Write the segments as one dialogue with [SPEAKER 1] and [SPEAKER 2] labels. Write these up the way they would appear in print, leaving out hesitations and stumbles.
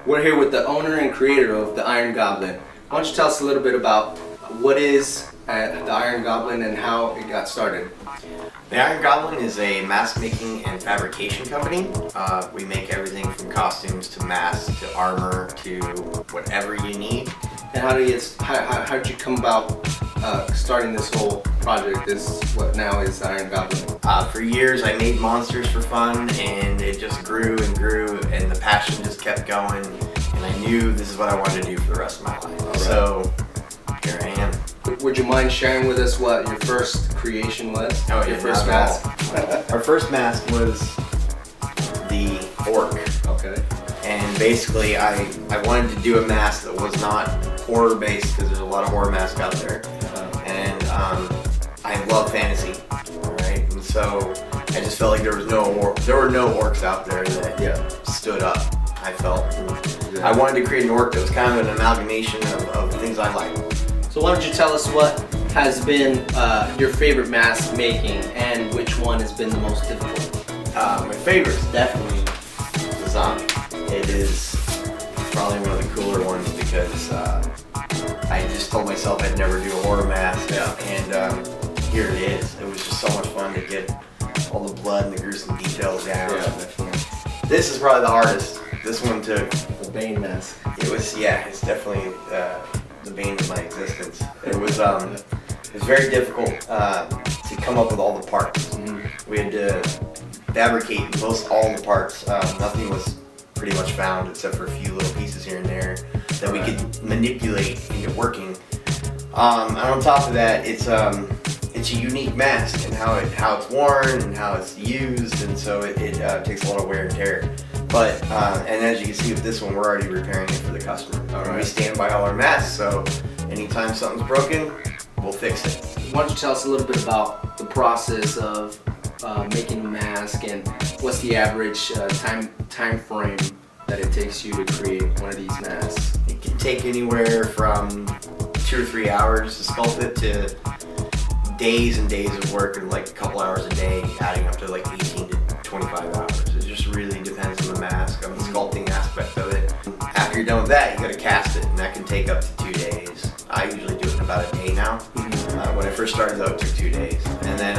[SPEAKER 1] We're here with the owner and creator of the Iron Goblin. Why don't you tell us a little bit about what is the Iron Goblin and how it got started?
[SPEAKER 2] The Iron Goblin is a mask making and fabrication company. We make everything from costumes to masks to armor to whatever you need.
[SPEAKER 1] And how did you come about starting this whole project? This what now is the Iron Goblin?
[SPEAKER 2] For years I made monsters for fun, and it just grew and grew, and the passion just kept going, and I knew this is what I wanted to do for the rest of my life. Right. So here I am.
[SPEAKER 1] Would you mind sharing with us what your first creation was?
[SPEAKER 2] Oh,
[SPEAKER 1] your first mask?
[SPEAKER 2] Our first mask was the orc.
[SPEAKER 1] Okay. And
[SPEAKER 2] basically I wanted to do a mask that was not horror based, because there's a lot of horror masks out there. And I love fantasy, right? And so I just felt like there were no orcs out there that stood up, I felt. I wanted to create an orc that was kind of an amalgamation of things I like.
[SPEAKER 1] So why don't you tell us what has been your favorite mask making and which one has been the most difficult?
[SPEAKER 2] My favorite is definitely the zombie. It is probably one of the cooler ones because I just told myself I'd never do a horror mask, and here it is. It was just so much fun to get all the blood and the gruesome details down.
[SPEAKER 1] Yeah, definitely.
[SPEAKER 2] This is probably the hardest. This one took.
[SPEAKER 1] The Bane mask.
[SPEAKER 2] It was, it's definitely the bane of my existence. It was very difficult to come up with all the parts. Mm-hmm. We had to fabricate most all the parts. Nothing was pretty much found except for a few little pieces here and there that we could manipulate and get working. And on top of that, it's a unique mask and how it's worn and how it's used, and so it takes a lot of wear and tear. But and as you can see with this one, we're already repairing it for the customer. We stand by all our masks, so anytime something's broken, we'll fix it.
[SPEAKER 1] Why don't you tell us a little bit about the process of making a mask, and what's the average time frame that it takes you to create one of these masks?
[SPEAKER 2] It can take anywhere from 2 or 3 hours to sculpt it to days and days of work, and like a couple hours a day, adding up to like 18 to 25 hours. It just really depends on the mask, on the sculpting aspect of it. After you're done with that, you gotta cast it, and that can take up to 2 days. I usually do it in about a day now. When I first started though, it took 2 days. And then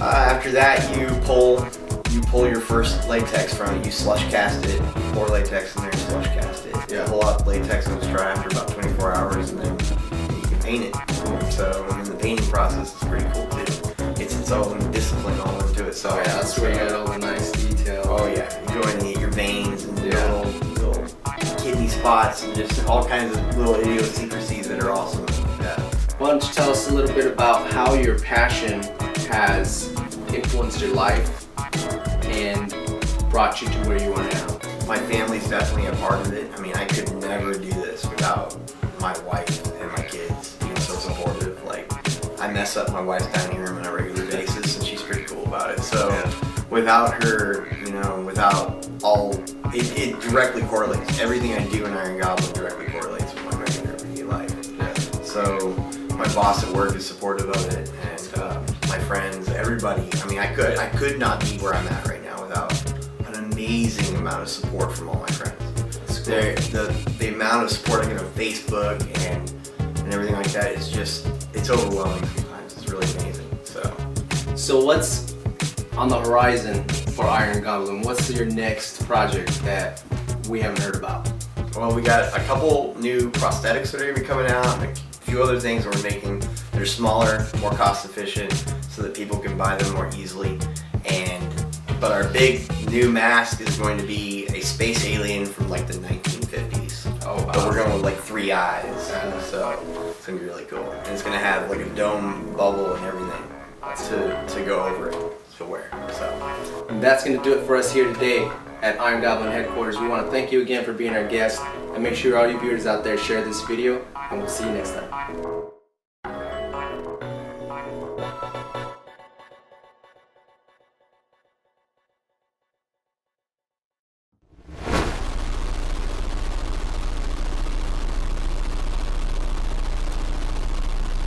[SPEAKER 2] after that, you pull your first latex from it. You slush cast it, pour latex in there and slush cast it. You pull out latex on the dry after about 24 hours, and then you can paint it. So, and then the painting process is pretty cool too. It's its own discipline all into it. So
[SPEAKER 1] that's where you get all the nice detail.
[SPEAKER 2] Oh yeah, you go in and get your veins and little kidney spots and just all kinds of little idiosyncrasies that are awesome. Yeah.
[SPEAKER 1] Why don't you tell us a little bit about how your passion has influenced your life and brought you to where you are now?
[SPEAKER 2] My family's definitely a part of it. I mean, I could never do this without my wife and my kids being so supportive. Like, I mess up my wife's dining room on a regular basis, and she's pretty cool about it. So without her, without all, it directly correlates. Everything I do in Iron Goblin directly correlates with my regular everyday life. Yeah. So my boss at work is supportive of it, and my friends, everybody. I mean, I could not be where I'm at right now without an amazing amount of support from all my friends. The amount of support I get on Facebook and everything like that is just, it's overwhelming sometimes. It's really amazing.
[SPEAKER 1] So what's on the horizon for Iron Goblin? What's your next project that we haven't heard about?
[SPEAKER 2] Well, we got a couple new prosthetics that are going to be coming out, and a few other things we're making that are smaller, more cost efficient, so that people can buy them more easily. But our big new mask is going to be a space alien from like the 1950s. Oh wow. But we're going with like 3 eyes, so it's going to be really cool. And it's going to have like a dome bubble and everything to go over it to wear. So.
[SPEAKER 1] And that's going to do it for us here today at Iron Goblin headquarters. We want to thank you again for being our guest, and make sure all you viewers out there share this video, and we'll see you next time.